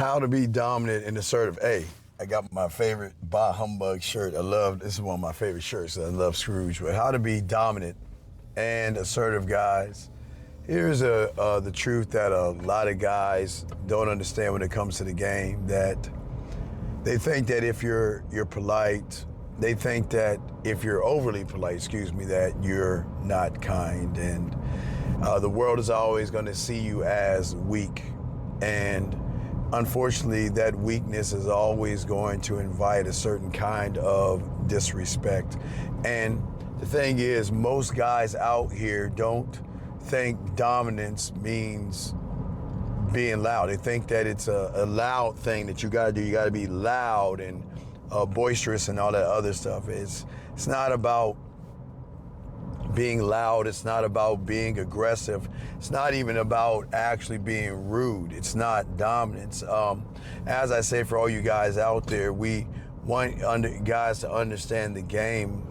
How to be dominant and assertive. Hey, I got my favorite Bah Humbug shirt. This is one of my favorite shirts. I love Scrooge. But how to be dominant and assertive, guys. Here's the truth that a lot of guys don't understand when it comes to the game. That they think that if you're polite, they think that if you're overly polite, that you're not kind, and the world is always going to see you as weak. And unfortunately, that weakness is always going to invite a certain kind of disrespect. And the thing is, most guys out here don't think dominance means being loud. They think that it's a loud thing that you gotta do. You gotta be loud and boisterous and all that other stuff. It's not about being loud. It's not about being aggressive. It's not even about actually being rude. It's not dominance. As I say, for all you guys out there, we want guys to understand the game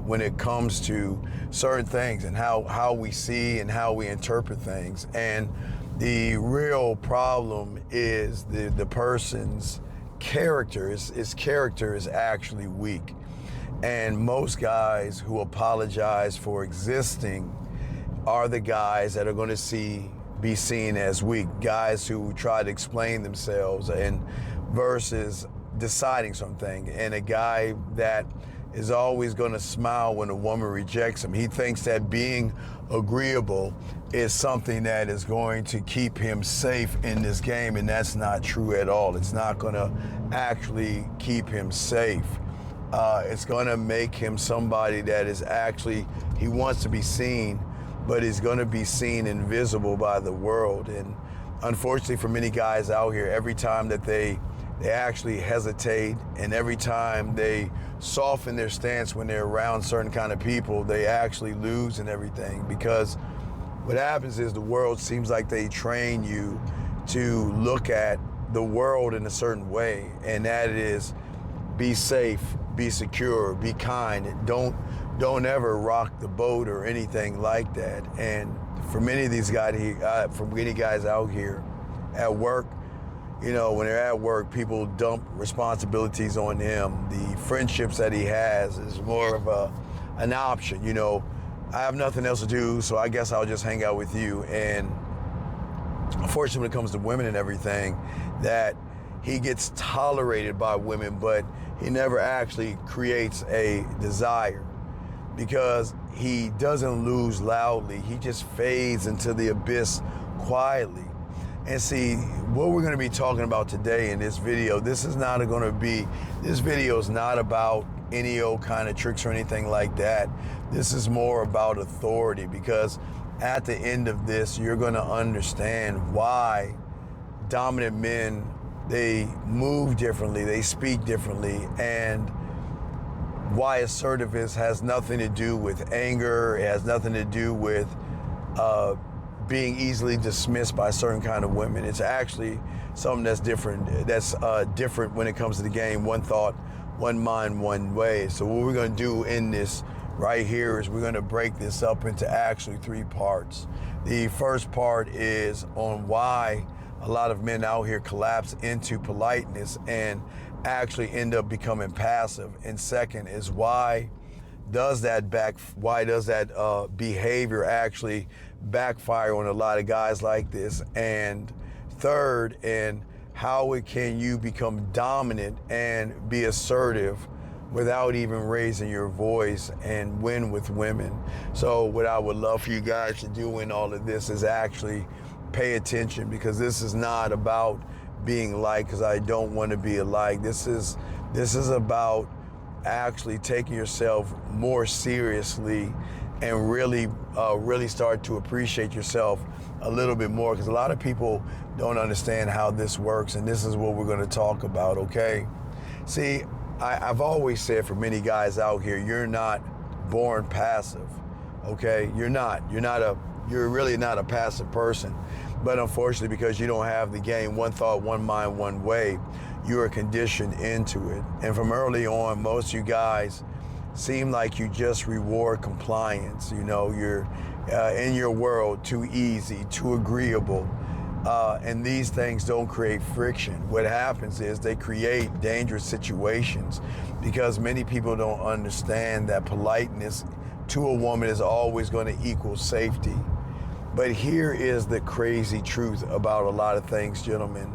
when it comes to certain things and how we see and how we interpret things. And the real problem is the person's character. His character is actually weak. And most guys who apologize for existing are the guys that are going to be seen as weak. Guys who try to explain themselves and versus deciding something. And a guy that is always going to smile when a woman rejects him. He thinks that being agreeable is something that is going to keep him safe in this game, and that's not true at all. It's not going to actually keep him safe. It's going to make him somebody that is actually, he wants to be seen, but he's going to be seen invisible by the world. And unfortunately for many guys out here, every time that they actually hesitate, and every time they soften their stance when they're around certain kind of people, they actually lose and everything. Because what happens is the world seems like they train you to look at the world in a certain way, and that is be safe, be secure, be kind. Don't ever rock the boat or anything like that. And for many of these guys, for many guys out here at work, you know, when they're at work, people dump responsibilities on him. The friendships that he has is more of an option. You know, I have nothing else to do, so I guess I'll just hang out with you. And unfortunately, when it comes to women and everything, that he gets tolerated by women, but he never actually creates a desire, because he doesn't lose loudly. He just fades into the abyss quietly. And see, what we're going to be talking about today in this video, this video is not about any old kind of tricks or anything like that. This is more about authority, because at the end of this, you're going to understand why dominant men, they move differently, they speak differently, and why assertiveness has nothing to do with anger. It has nothing to do with being easily dismissed by certain kind of women. It's actually something that's different. That's different when it comes to the game. One thought, one mind, one way. So what we're going to do in this right here is we're going to break this up into actually 3 parts. The first part is on why a lot of men out here collapse into politeness and actually end up becoming passive. And second is why does that behavior actually backfire on a lot of guys like this? And third, and how can you become dominant and be assertive without even raising your voice and win with women? So what I would love for you guys to do in all of this is actually pay attention, because this is not about being liked, because I don't want to be alike. This is about actually taking yourself more seriously and really start to appreciate yourself a little bit more, because a lot of people don't understand how this works, and this is what we're going to talk about, okay? See, I've always said, for many guys out here, you're not born passive, okay? You're really not a passive person. But unfortunately, because you don't have the game, one thought, one mind, one way, you are conditioned into it. And from early on, most of you guys seem like you just reward compliance. You know, you're in your world too easy, too agreeable. And these things don't create friction. What happens is they create dangerous situations because many people don't understand that politeness to a woman is always going to equal safety. But here is the crazy truth about a lot of things, gentlemen.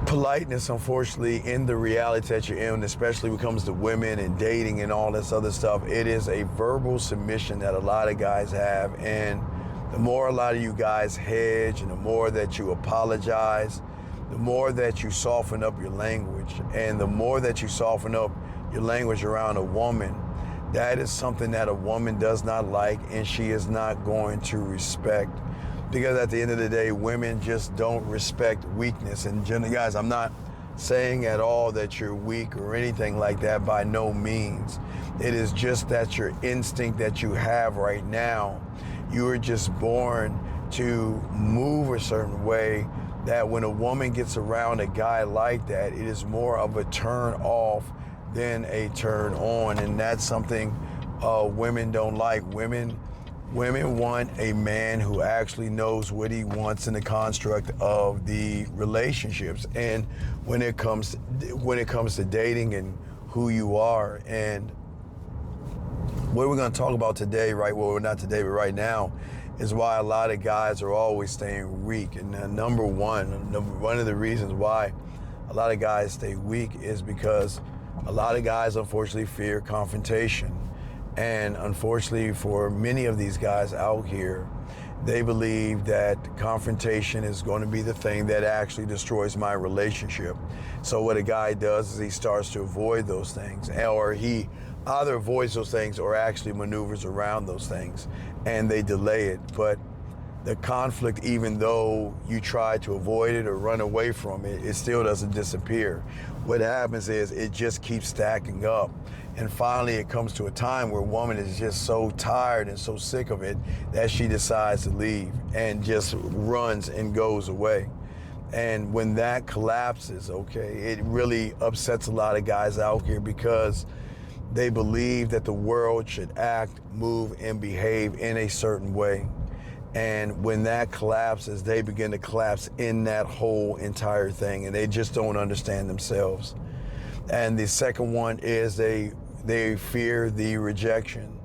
Politeness, unfortunately, in the reality that you're in, especially when it comes to women and dating and all this other stuff, it is a verbal submission that a lot of guys have. And the more a lot of you guys hedge and the more that you apologize, the more that you soften up your language, and the more that you soften up your language around a woman, that is something that a woman does not like and she is not going to respect. Because at the end of the day, women just don't respect weakness. And guys, I'm not saying at all that you're weak or anything like that, by no means. It is just that your instinct that you have right now, you were just born to move a certain way, that when a woman gets around a guy like that, it is more of a turn off than a turn on. And that's something women don't like. Women want a man who actually knows what he wants in the construct of the relationships. And when it comes to dating and who you are, and what we're going to talk about today, right? Well, not today, but right now, is why a lot of guys are always staying weak. And number one of the reasons why a lot of guys stay weak is because a lot of guys, unfortunately, fear confrontation. And unfortunately, for many of these guys out here, they believe that confrontation is going to be the thing that actually destroys my relationship. So what a guy does is he starts to avoid those things, or he either avoids those things or actually maneuvers around those things, and they delay it. But the conflict, even though you try to avoid it or run away from it, it still doesn't disappear. What happens is it just keeps stacking up. And finally, it comes to a time where a woman is just so tired and so sick of it that she decides to leave and just runs and goes away. And when that collapses, okay, it really upsets a lot of guys out here because they believe that the world should act, move, and behave in a certain way. And when that collapses, they begin to collapse in that whole entire thing, and they just don't understand themselves. And the second one is they fear the rejection.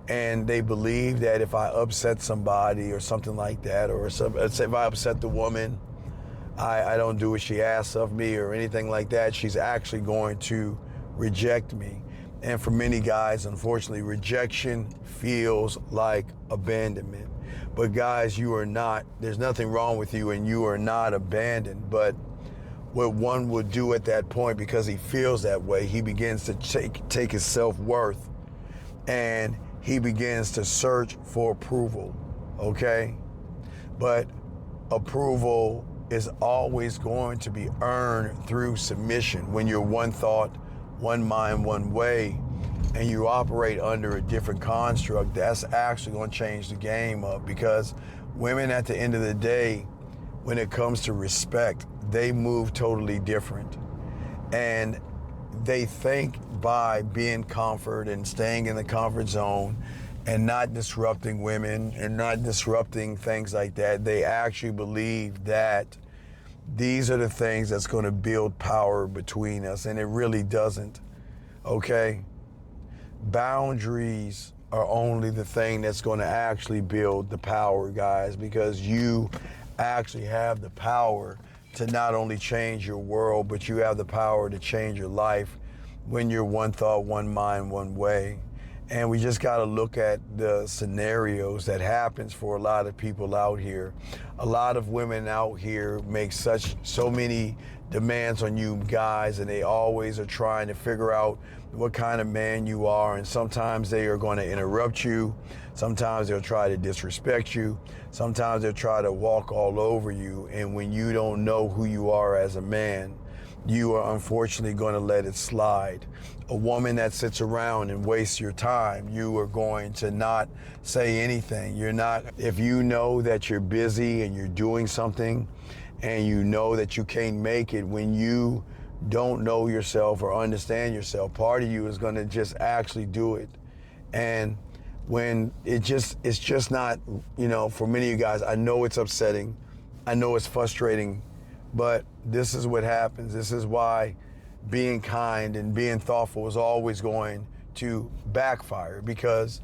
And they believe that if I upset somebody or something like that, or if I upset the woman, I don't do what she asks of me or anything like that, she's actually going to reject me. And for many guys, unfortunately, rejection feels like abandonment. But guys, you are not, there's nothing wrong with you and you are not abandoned. But what one will do at that point, because he feels that way, he begins to take his self-worth and he begins to search for approval, okay? But approval is always going to be earned through submission. When you're one thought, one mind, one way, and you operate under a different construct, that's actually going to change the game up, because women at the end of the day, when it comes to respect, they move totally different. And they think by being comfort and staying in the comfort zone and not disrupting women and not disrupting things like that, they actually believe that these are the things that's going to build power between us, and it really doesn't, okay? Boundaries are only the thing that's going to actually build the power, guys, because you actually have the power to not only change your world, but you have the power to change your life when you're one thought, one mind, one way. And we just got to look at the scenarios that happens for a lot of people out here. A lot of women out here make so many demands on you guys, and they always are trying to figure out what kind of man you are. And sometimes they are going to interrupt you. Sometimes they'll try to disrespect you. Sometimes they'll try to walk all over you. And when you don't know who you are as a man, you are unfortunately going to let it slide. A woman that sits around and wastes your time, you are going to not say anything. If you know that you're busy and you're doing something and you know that you can't make it, when you don't know yourself or understand yourself, part of you is going to just actually do it. And when it's just not, for many of you guys, I know it's upsetting. I know it's frustrating, but this is what happens. This is why being kind and being thoughtful is always going to backfire, because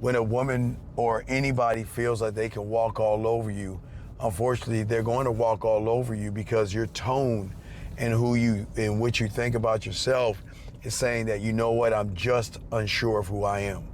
when a woman or anybody feels like they can walk all over you, unfortunately, they're going to walk all over you because your tone and what you think about yourself is saying that, you know what, I'm just unsure of who I am.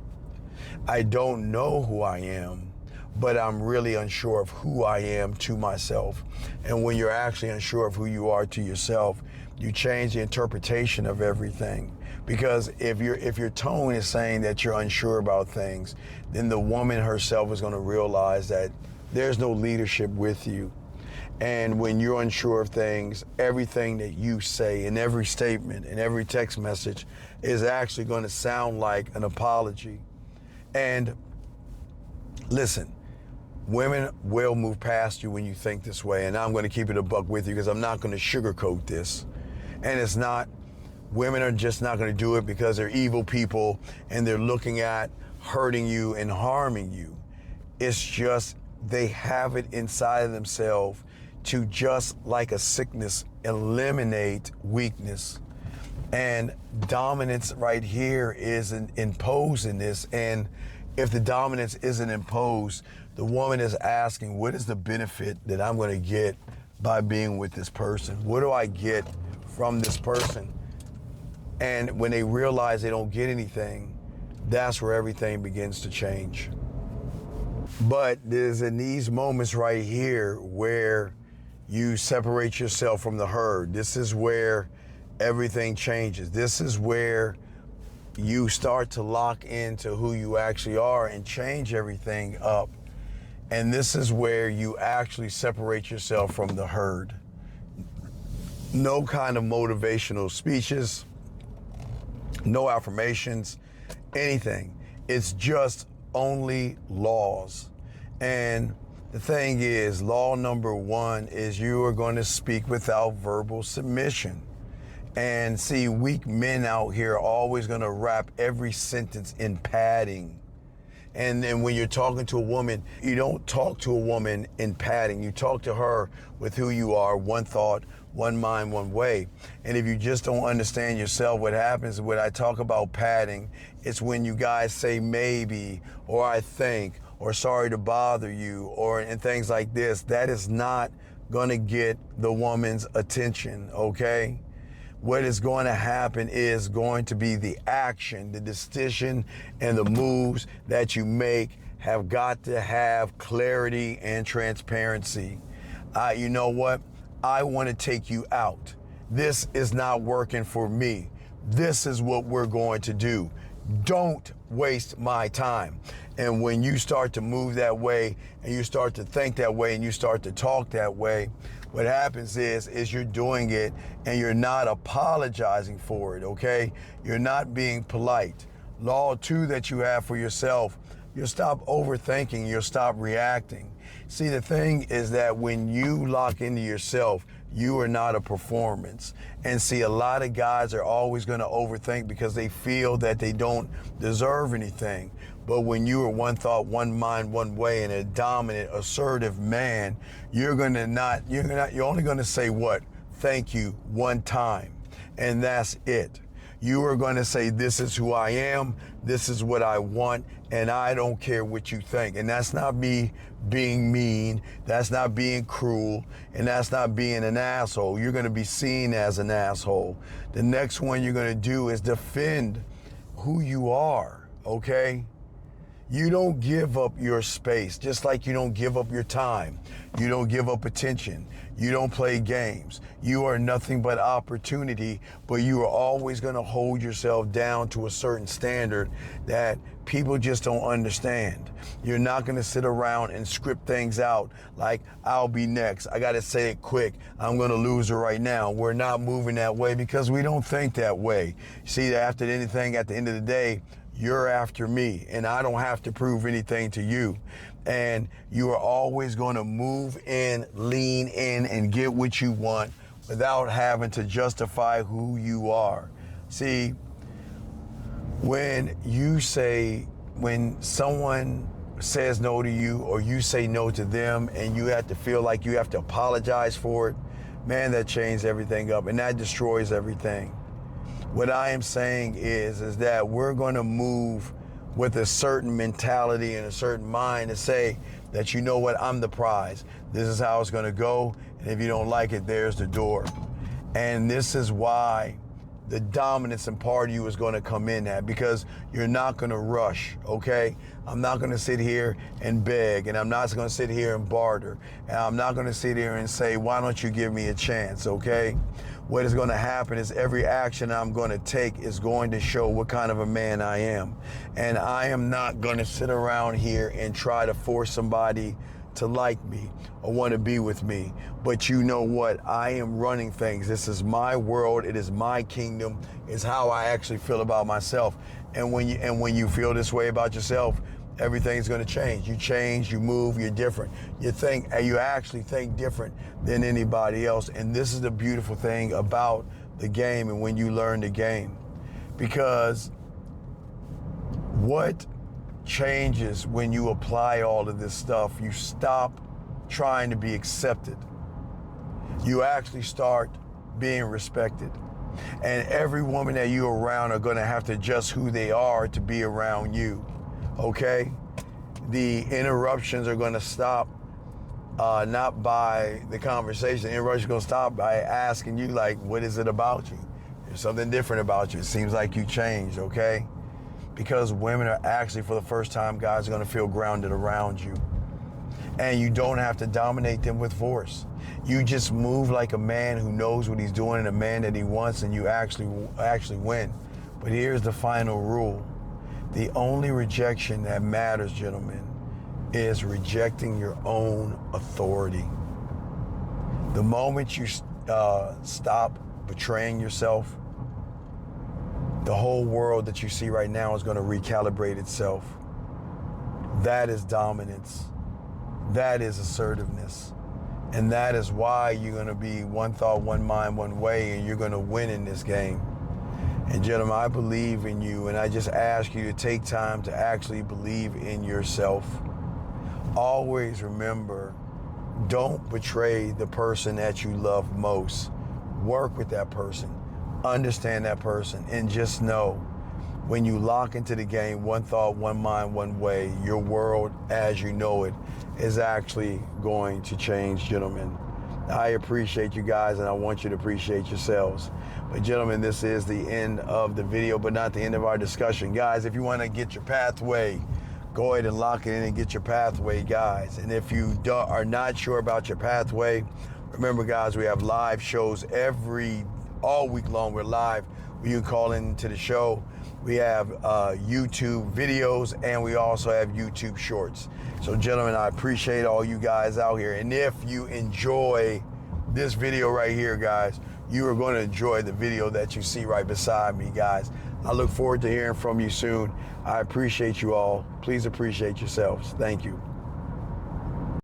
I don't know who I am, but I'm really unsure of who I am to myself. And when you're actually unsure of who you are to yourself, you change the interpretation of everything. Because if your tone is saying that you're unsure about things, then the woman herself is going to realize that there's no leadership with you. And when you're unsure of things, everything that you say in every statement and every text message is actually going to sound like an apology. And listen, women will move past you when you think this way. And I'm going to keep it a buck with you because I'm not going to sugarcoat this. And it's not, women are just not going to do it because they're evil people and they're looking at hurting you and harming you. It's just they have it inside of themselves to, just like a sickness, eliminate weakness. And dominance right here is imposed in this. And if the dominance isn't imposed, the woman is asking, what is the benefit that I'm going to get by being with this person? What do I get from this person? And when they realize they don't get anything, that's where everything begins to change. But there's in these moments right here where you separate yourself from the herd. This is where everything changes. This is where you start to lock into who you actually are and change everything up. And this is where you actually separate yourself from the herd. No kind of motivational speeches, no affirmations, anything. It's just only laws. And the thing is, law number one is you are going to speak without verbal submission. And see, weak men out here are always going to wrap every sentence in padding. And then when you're talking to a woman, you don't talk to a woman in padding. You talk to her with who you are, one thought, one mind, one way. And if you just don't understand yourself, what happens when I talk about padding, it's when you guys say maybe, or I think, or sorry to bother you, or and things like this. That is not going to get the woman's attention, okay? What is going to happen is going to be the action, the decision, and the moves that you make have got to have clarity and transparency. You know what? I want to take you out. This is not working for me. This is what we're going to do. Don't waste my time. And when you start to move that way and you start to think that way and you start to talk that way, what happens is you're doing it and you're not apologizing for it, okay? You're not being polite. Law two that you have for yourself, you'll stop overthinking, you'll stop reacting. See, the thing is that when you lock into yourself, you are not a performance. And see, a lot of guys are always going to overthink because they feel that they don't deserve anything. But when you are one thought, one mind, one way, and a dominant, assertive man, you're only going to say what? Thank you one time. And that's it. You are going to say, this is who I am, this is what I want, and I don't care what you think. And that's not me being mean, that's not being cruel, and that's not being an asshole. You're going to be seen as an asshole. The next one you're going to do is defend who you are, okay? You don't give up your space, just like you don't give up your time. You don't give up attention. You don't play games. You are nothing but opportunity, but you are always going to hold yourself down to a certain standard that people just don't understand. You're not going to sit around and script things out like, I'll be next. I got to say it quick. I'm going to lose her right now. We're not moving that way because we don't think that way. See, after anything, at the end of the day, you're after me, and I don't have to prove anything to you. And you are always going to move in, lean in, and get what you want without having to justify who you are. See, when someone says no to you, or you say no to them, and you have to feel like you have to apologize for it, man, that changes everything up, and that destroys everything. What I am saying is that we're going to move with a certain mentality and a certain mind to say that, you know what, I'm the prize. This is how it's going to go, and if you don't like it, there's the door. And this is why the dominance and part of you is going to come in at, because you're not going to rush, okay? I'm not going to sit here and beg, and I'm not going to sit here and barter, and I'm not going to sit here and say, why don't you give me a chance, okay? What is going to happen is every action I'm going to take is going to show what kind of a man I am. And I am not going to sit around here and try to force somebody to like me or want to be with me. But you know what? I am running things. This is my world. It is my kingdom. It's how I actually feel about myself. And when you feel this way about yourself, everything's going to change. You change, you move, you're different. You actually think different than anybody else. And this is the beautiful thing about the game and when you learn the game. Because what changes when you apply all of this stuff, you stop trying to be accepted. You actually start being respected. And every woman that you're around are going to have to adjust who they are to be around you. Okay? The interruptions are going to stop not by the conversation. The interruptions are going to stop by asking you, like, what is it about you? There's something different about you. It seems like you changed, okay? Because women are actually, for the first time, guys, are going to feel grounded around you. And you don't have to dominate them with force. You just move like a man who knows what he's doing and a man that he wants, and you actually win. But here's the final rule. The only rejection that matters, gentlemen, is rejecting your own authority. The moment you stop betraying yourself, the whole world that you see right now is going to recalibrate itself. That is dominance. That is assertiveness. And that is why you're going to be one thought, one mind, one way, and you're going to win in this game. And gentlemen, I believe in you, and I just ask you to take time to actually believe in yourself. Always remember, don't betray the person that you love most. Work with that person. Understand that person, and just know, when you lock into the game, one thought, one mind, one way, your world as you know it is actually going to change, gentlemen. I appreciate you guys, and I want you to appreciate yourselves. But gentlemen, this is the end of the video, but not the end of our discussion. Guys, if you want to get your pathway, go ahead and lock it in and get your pathway, guys. And if you are not sure about your pathway, remember, guys, we have live shows all week long. We're live. You can call into the show. We have YouTube videos, and we also have YouTube shorts. So gentlemen, I appreciate all you guys out here. And if you enjoy this video right here, guys, you are going to enjoy the video that you see right beside me, guys. I look forward to hearing from you soon. I appreciate you all. Please appreciate yourselves. Thank you.